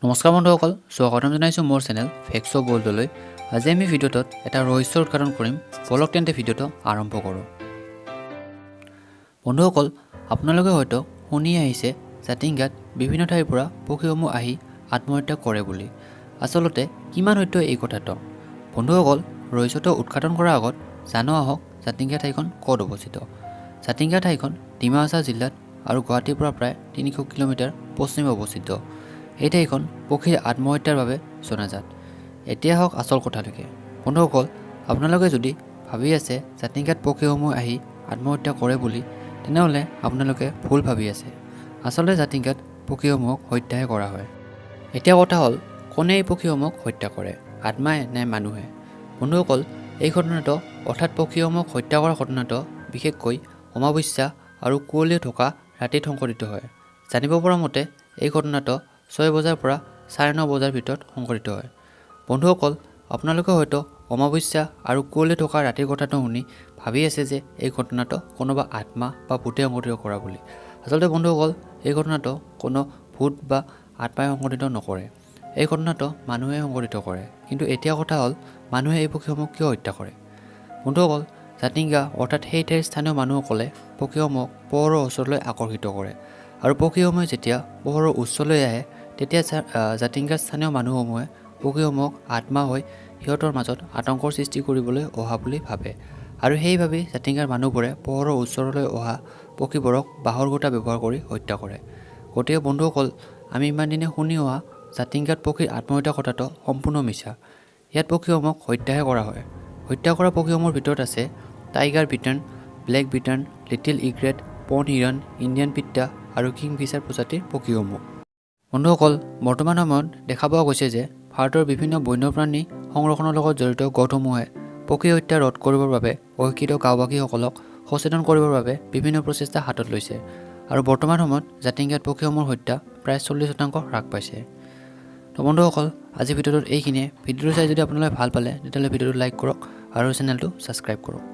নমস্কাৰ বন্ধুসকল, স্বাগতম জনাইছোঁ মোৰ চেনেল ফেক্সো গোল্ডলৈ। আজি আমি ভিডিঅ'টোত এটা ৰহস্যৰ উৎঘাটন কৰিম। বলক তেন্তে ভিডিঅ'টো আৰম্ভ কৰোঁ। বন্ধুসকল, আপোনালোকে হয়তো শুনি আহিছে জাতিংগাত বিভিন্ন ঠাইৰ পৰা পক্ষীসমূহ আহি আত্মহত্যা কৰে বুলি। আচলতে কিমান সত্য এই কথাটো? বন্ধুসকল, ৰহস্যটো উৎঘাটন কৰাৰ আগত জানো আহক জাতিংগা ঠাইখন ক'ত অৱস্থিত। জাতিংগা ঠাইখন ডিমা হাছাও জিলাত আৰু গুৱাহাটীৰ পৰা প্ৰায় 300 কিলোমিটাৰ পশ্চিমে অৱস্থিত। এই ঠাইখন পক্ষীৰ আত্মহত্যাৰ বাবে জনাজাত। এতিয়া হওক আচল কথালৈকে। বন্ধুসকল, আপোনালোকে যদি ভাবি আছে জাতিংগাত পক্ষীসমূহ আহি আত্মহত্যা কৰে বুলি, তেনেহ'লে আপোনালোকে ভুল ভাবি আছে। আচলতে জাতিংগাত পক্ষীসমূহক হত্যাহে কৰা হয়। এতিয়া কথা হ'ল, কোনে এই পক্ষীসমূহক হত্যা কৰে, আত্মাই নে মানুহে? বন্ধুসকল, এই ঘটনাটো অৰ্থাৎ পক্ষীসমূহক হত্যা কৰা ঘটনাটো বিশেষকৈ অমাৱস্যা আৰু কুঁৱলী থকা ৰাতিত সংঘটিত হয়। জানিব পৰা মতে এই ঘটনাটো 6 বজাৰ পৰা 9:30 বজাৰ ভিতৰত সংঘটিত হয়। বন্ধুসকল, আপোনালোকে হয়তো অমাৱস্যা আৰু কুঁৱলী থকা ৰাতিৰ কথাটো শুনি ভাবি আছে যে এই ঘটনাটো কোনোবা আত্মা বা ভূতে সংঘটিত কৰা বুলি। আচলতে বন্ধুসকল, এই ঘটনাটো কোনো ভূত বা আত্মাই সংঘটিত নকৰে। এই ঘটনাটো মানুহে সংঘটিত কৰে। কিন্তু এতিয়া কথা হ'ল, মানুহে এই পক্ষীসমূহক কিয় হত্যা কৰে? বন্ধুসকল, জাতিংগা অৰ্থাৎ সেই ঠাইৰ স্থানীয় মানুহসকলে পক্ষীসমূহক পোহৰৰ ওচৰলৈ আকৰ্ষিত কৰে। আৰু পক্ষীসমূহে যেতিয়া পোহৰৰ উচ্চলৈ আহে, তেতিয়া জাতিংগাৰ স্থানীয় মানুহসমূহে পক্ষীসমূহক আত্মা হৈ সিহঁতৰ মাজত আতংকৰ সৃষ্টি কৰিবলৈ অহা বুলি ভাবে। আৰু সেইবাবেই জাতিংগাৰ মানুহবোৰে পোহৰৰ ওচৰলৈ অহা পক্ষীবোৰক বাঁহৰ খুঁটা ব্যৱহাৰ কৰি হত্যা কৰে। গতিকে বন্ধুসকল, আমি ইমান দিনে শুনি অহা জাতিংগাত পক্ষীৰ আত্মহত্যা কথাটো সম্পূৰ্ণ মিছা। ইয়াত পক্ষীসমূহক হত্যাহে কৰা হয়। হত্যা কৰা পক্ষীসমূহৰ ভিতৰত আছে tiger bittern, black bittern, little ইগ্ৰেট, পন হিৰণ, ইণ্ডিয়ান পিত্তা আৰু কিংফিচাৰ প্ৰজাতিৰ পক্ষীসমূহ। বন্ধুসকল, বৰ্তমান সময়ত দেখা পোৱা গৈছে যে ভাৰতৰ বিভিন্ন বন্যপ্ৰাণী সংৰক্ষণৰ লগত জড়িত গোটসমূহে পক্ষী হত্যা ৰোধ কৰিবৰ বাবে অশিক্ষিত গাঁওবাসীসকলক সচেতন কৰিবৰ বাবে বিভিন্ন প্ৰচেষ্টা হাতত লৈছে। আৰু বৰ্তমান সময়ত জাতিংগাত পক্ষীসমূহৰ হত্যা প্ৰায় 40% হ্ৰাস পাইছে। তো বন্ধুসকল, আজি ভিডিঅ'টোত এইখিনিয়ে। ভিডিঅ'টো চাই যদি আপোনালোকে ভাল পালে, তেতিয়াহ'লে ভিডিঅ'টো লাইক কৰক আৰু চেনেলটো ছাবস্ক্ৰাইব কৰক।